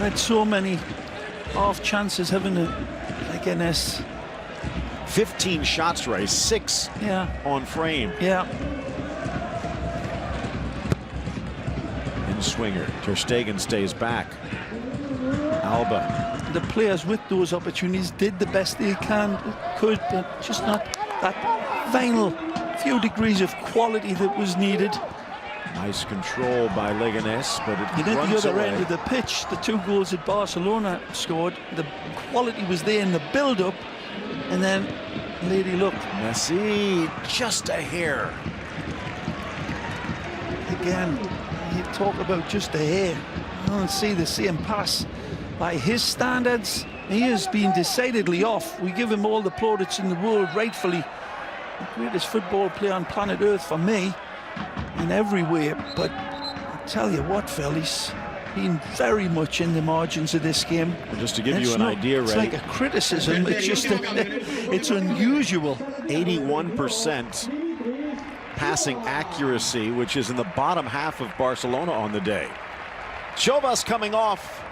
had so many half chances, haven't it? Leganes. 15 shots, Ray, 6 on frame. Yeah. In swinger, Ter Stegen stays back. Alba. The players with those opportunities did the best they could, but just not that final few degrees of quality that was needed. Nice control by Leganes, but it at runs the other away. end of the pitch, the 2 goals that Barcelona scored, the quality was there in the build-up, and then Lady look. Messi, just a hair. Again, you talk about just a hair. I don't see the same pass. By his standards, he has been decidedly off. We give him all the plaudits in the world, rightfully. The greatest football player on planet Earth for me, in every way. But I tell you what, Phil, he's been very much in the margins of this game. Well, just to give you an idea, Ray. It's like a criticism. It's just it's unusual. 81% passing accuracy, which is in the bottom half of Barcelona on the day. Chivas coming off.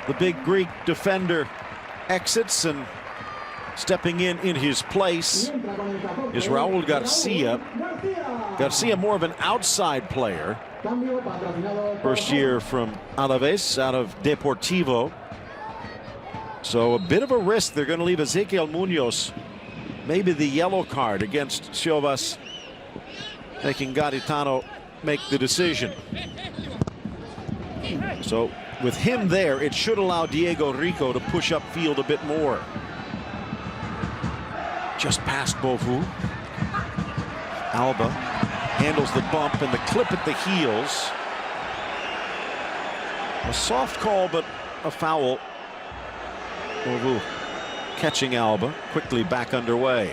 The big Greek defender exits, and stepping in his place is Raul Garcia. Garcia, more of an outside player. First year from Alaves, out of Deportivo. So a bit of a risk. They're going to leave Ezequiel Munoz, maybe the yellow card against Chivas, making Garitano make the decision. So with him there, it should allow Diego Rico to push upfield a bit more. Just past Beauvau. Alba handles the bump and the clip at the heels. A soft call, but a foul. Beauvau catching Alba, quickly back underway.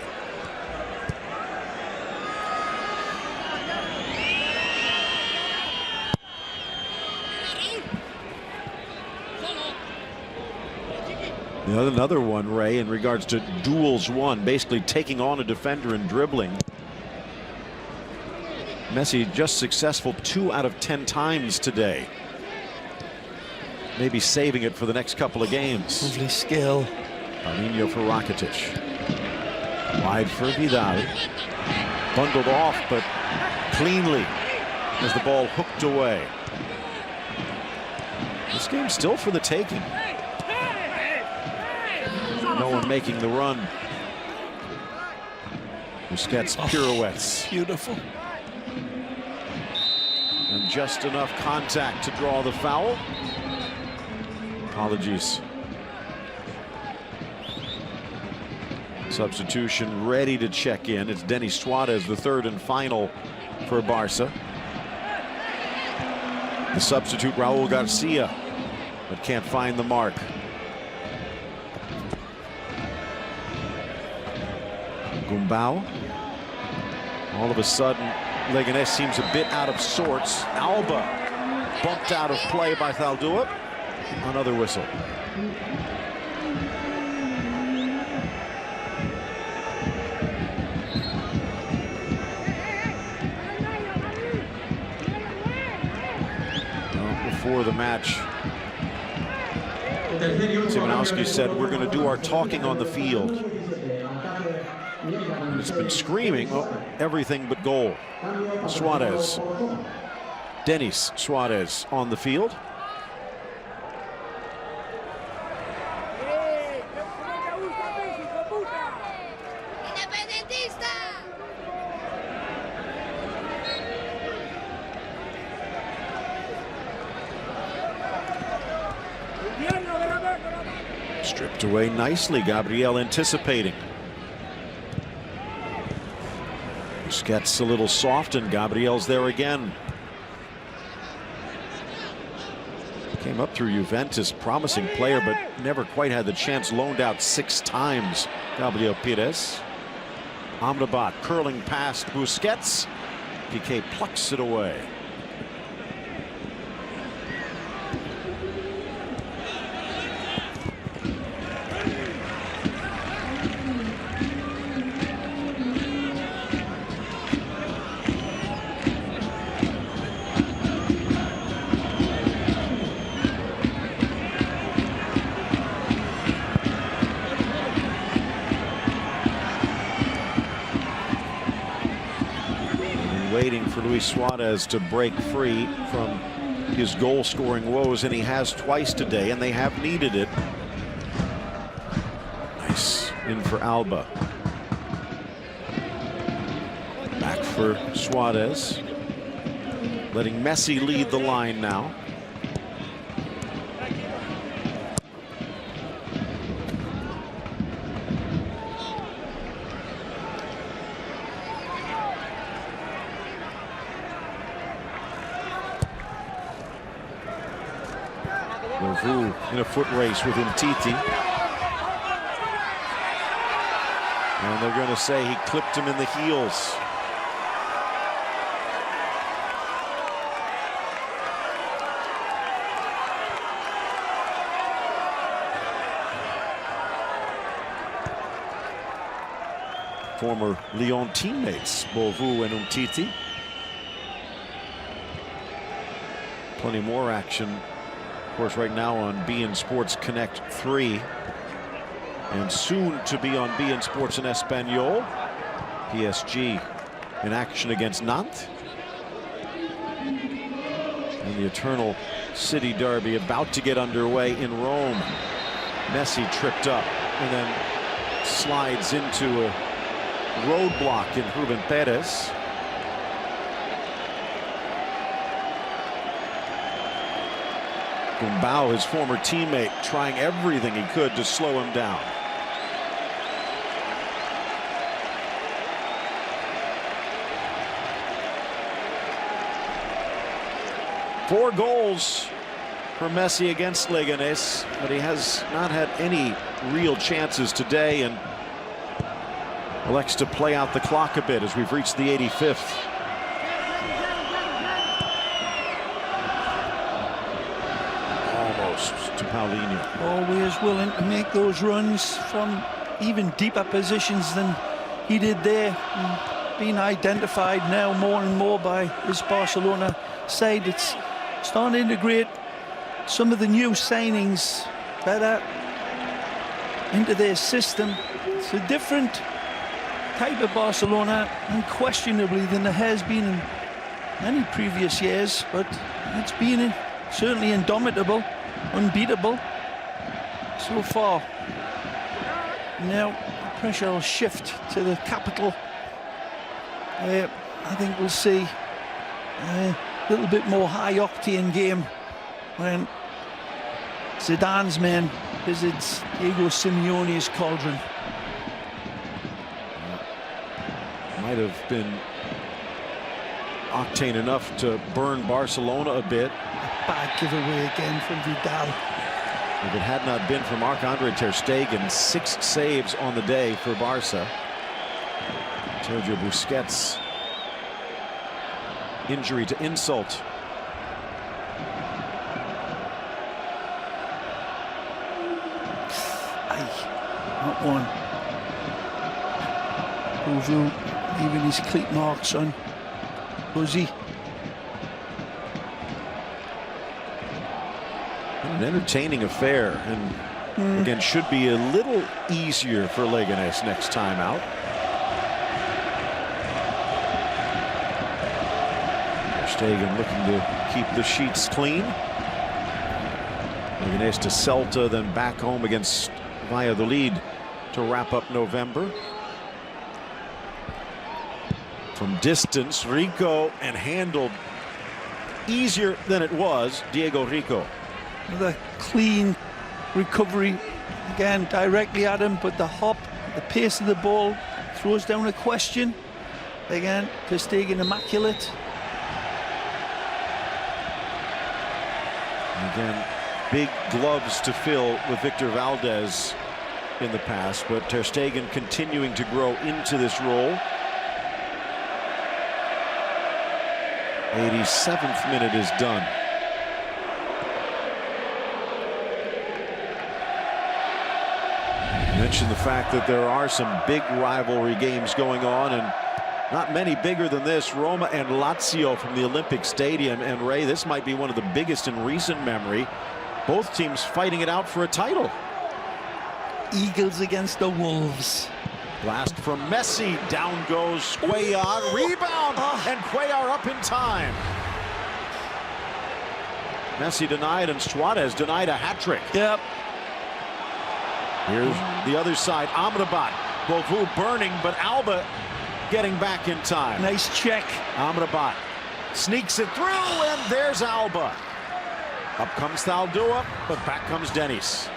Another one, Ray, in regards to duels won, basically taking on a defender and dribbling. Messi just successful 2 out of 10 times today. Maybe saving it for the next couple of games. Lovely skill. Paulinho for Rakitic. Wide for Vidal. Bundled off, but cleanly as the ball hooked away. This game's still for the taking. No one making the run. Busquets pirouettes. Beautiful. And just enough contact to draw the foul. Apologies. Substitution ready to check in. It's Denis Suarez, the third and final for Barca. The substitute, Raul Garcia, but can't find the mark. Gumbau. All of a sudden, Leganes seems a bit out of sorts. Alba bumped out of play by Zaldúa. Another whistle. Well, before the match, Simonowski said, we're going to do our talking on the field. And it's been screaming, well, everything but goal. Suarez. Denis Suarez on the field. Stripped away nicely, Gabriel anticipating. Busquets a little soft, and Gabriel's there again. Came up through Juventus, promising player, but never quite had the chance. Loaned out 6 times. Gabriel Pires. Amrabat curling past Busquets. Piqué plucks it away. waiting for Luis Suarez to break free from his goal-scoring woes, and he has twice today, and they have needed it. Nice in for Alba. Back for Suarez. Letting Messi lead the line now. In a foot race with Umtiti. And they're going to say he clipped him in the heels. Former Lyon teammates, Beauvau and Umtiti. Plenty more action, of course, right now on beIN Sports Connect 3. And soon to be on beIN Sports in Espanol. PSG in action against Nantes. And the eternal city derby about to get underway in Rome. Messi tripped up and then slides into a roadblock in Ruben Perez. Gumbau, his former teammate, trying everything he could to slow him down. Four goals for Messi against Leganes, but he has not had any real chances today and elects to play out the clock a bit as we've reached the 85th. Almost to Paulinho. Always willing to make those runs from even deeper positions than he did there. And being identified now more and more by his Barcelona side. It's starting to integrate some of the new signings better into their system. It's a different type of Barcelona, unquestionably, than there has been in many previous years, but it's been certainly indomitable, unbeatable so far. Now the pressure will shift to the capital. I think we'll see a little bit more high-octane game when Zidane's men visits Diego Simeone's cauldron. Might have been octane enough to burn Barcelona a bit. Bad giveaway again from Vidal. If it had not been for Marc-Andre ter Stegen, 6 saves on the day for Barca. Sergio Busquets, injury to insult. Not one. Beauvau leaving his cleat marks on Buzzy. An entertaining affair, and again should be a little easier for Leganes next time out. Ter Stegen looking to keep the sheets clean. Leganes to Celta, then back home against Valladolid to wrap up November. From distance, Rico, and handled easier than it was, Diego Rico. The clean recovery again directly at him, but the hop, the pace of the ball throws down a question. Again, Ter Stegen immaculate. And again, big gloves to fill with Victor Valdez in the past, but Ter Stegen continuing to grow into this role. 87th minute is done. You mentioned the fact that there are some big rivalry games going on, and not many bigger than this. Roma and Lazio from the Olympic Stadium. And Ray, this might be one of the biggest in recent memory. Both teams fighting it out for a title. Eagles against the Wolves. Blast from Messi. Down goes Cuellar. Rebound. And Cuellar up in time. Messi denied and Suarez denied a hat-trick. Yep. Here's the other side. Amrabat. Beauvais burning, but Alba getting back in time. Nice check. Amrabat sneaks it through, and there's Alba. Up comes Thaldua, but back comes Denis.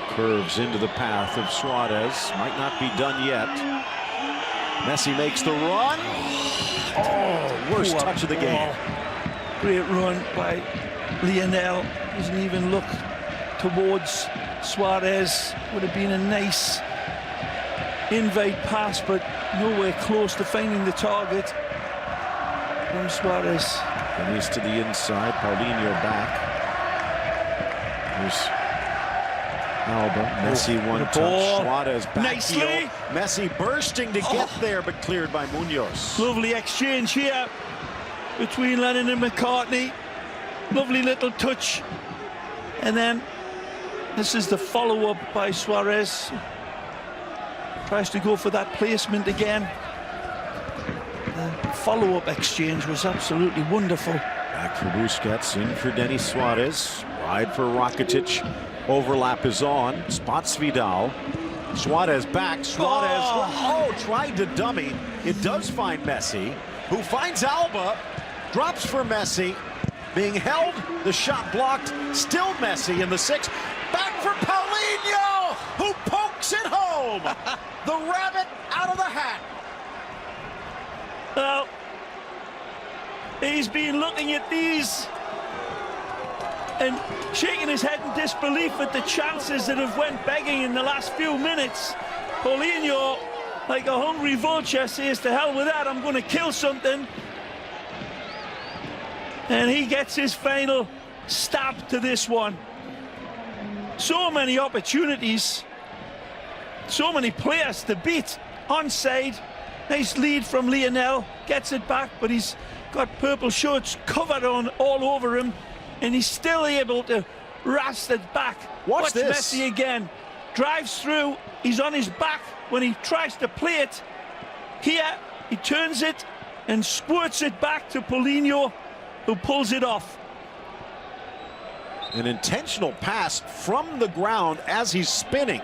Curves into the path of Suarez. Might not be done yet. Messi makes the run. Oh, worst touch of the game. Great run by Lionel. Doesn't even look towards Suarez. Would have been a nice invade pass, but nowhere close to finding the target from Suarez. Denis to the inside. Paulinho back. Here's Alba. Messi one touch. Suarez back Nicely. heel. Messi bursting to get there, but cleared by Munoz. Lovely exchange here between Lennon and McCartney. Lovely little touch. And then this is the follow-up by Suarez. Tries to go for that placement again. The follow-up exchange was absolutely wonderful. Back for Busquets, in for Denis Suarez. Wide for Rakitic. Overlap is on. Spots Vidal. Suarez back. Suarez tried to dummy. It does find Messi, who finds Alba. Drops for Messi. Being held. The shot blocked. Still Messi in the 6. Back for Paulinho, who pokes it home. The rabbit out of the hat. Well, he's been looking at these and shaking his head in disbelief at the chances that have went begging in the last few minutes. Paulinho, like a hungry vulture, says to hell with that, I'm going to kill something. And he gets his final stab to this one. So many opportunities, so many players to beat. Onside, nice lead from Lionel, gets it back, but he's got purple shirts covered on all over him, and he's still able to wrest it back. Watch this. Messi again, drives through, he's on his back when he tries to play it. Here, he turns it and squirts it back to Paulinho, who pulls it off. An intentional pass from the ground as he's spinning.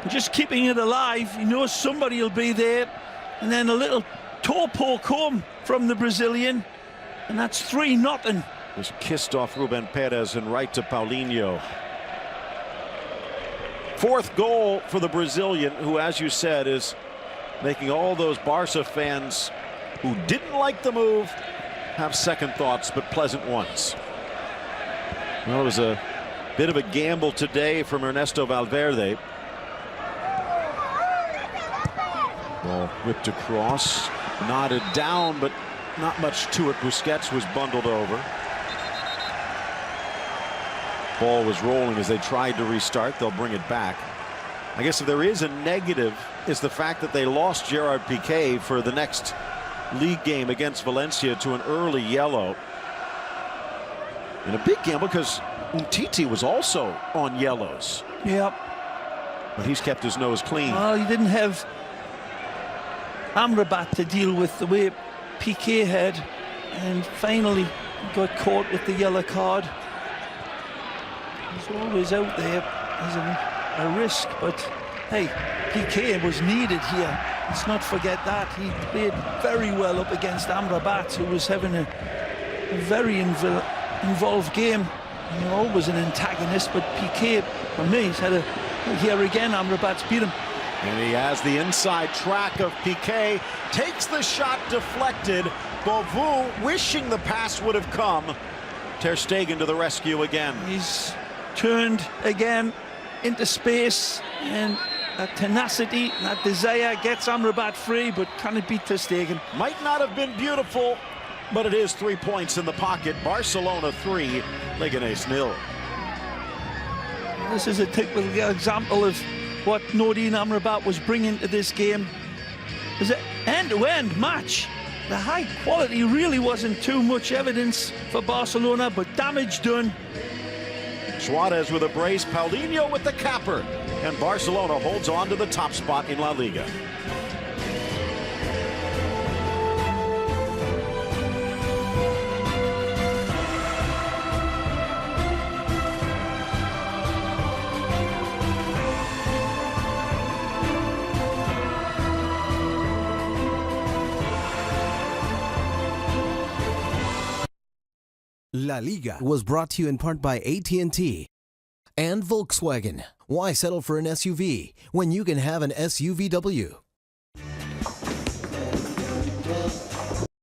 Just keeping it alive. He knows somebody will be there. And then a little toe poke home from the Brazilian. And that's 3-0. Was kissed off Ruben Perez and right to Paulinho. Fourth goal for the Brazilian, who, as you said, is making all those Barca fans who didn't like the move have second thoughts, but pleasant ones. Well, it was a bit of a gamble today from Ernesto Valverde. Ball whipped across, nodded down, but not much to it. Busquets was bundled over. Ball was rolling as they tried to restart. They'll bring it back. I guess if there is a negative, is the fact that they lost Gerard Piqué for the next league game against Valencia to an early yellow. And a big gamble because Umtiti was also on yellows. Yep. But he's kept his nose clean. Well, he didn't have Amrabat to deal with the way Piqué had. And finally got caught with the yellow card. He's always out there as a risk, but hey, Piqué was needed here. Let's not forget that. He played very well up against Amrabat, who was having a very involved game. And always an antagonist, but Piqué, for me, he's had here again, Amrabat's beat him. And he has the inside track of Piqué, takes the shot deflected. Beauvais wishing the pass would have come. Ter Stegen to the rescue again. He's turned again into space, and that tenacity, that desire gets Amrabat free, but can it beat Ter Stegen? Might not have been beautiful, but it is 3 points in the pocket. Barcelona 3, Leganes 0. This is a typical example of what Nordin Amrabat was bringing to this game. It's an end-to-end match. The high quality really wasn't too much evidence for Barcelona, but damage done. Suarez with a brace, Paulinho with the capper, and Barcelona holds on to the top spot in La Liga. La Liga was brought to you in part by AT&T and Volkswagen. Why settle for an SUV when you can have an SUVW?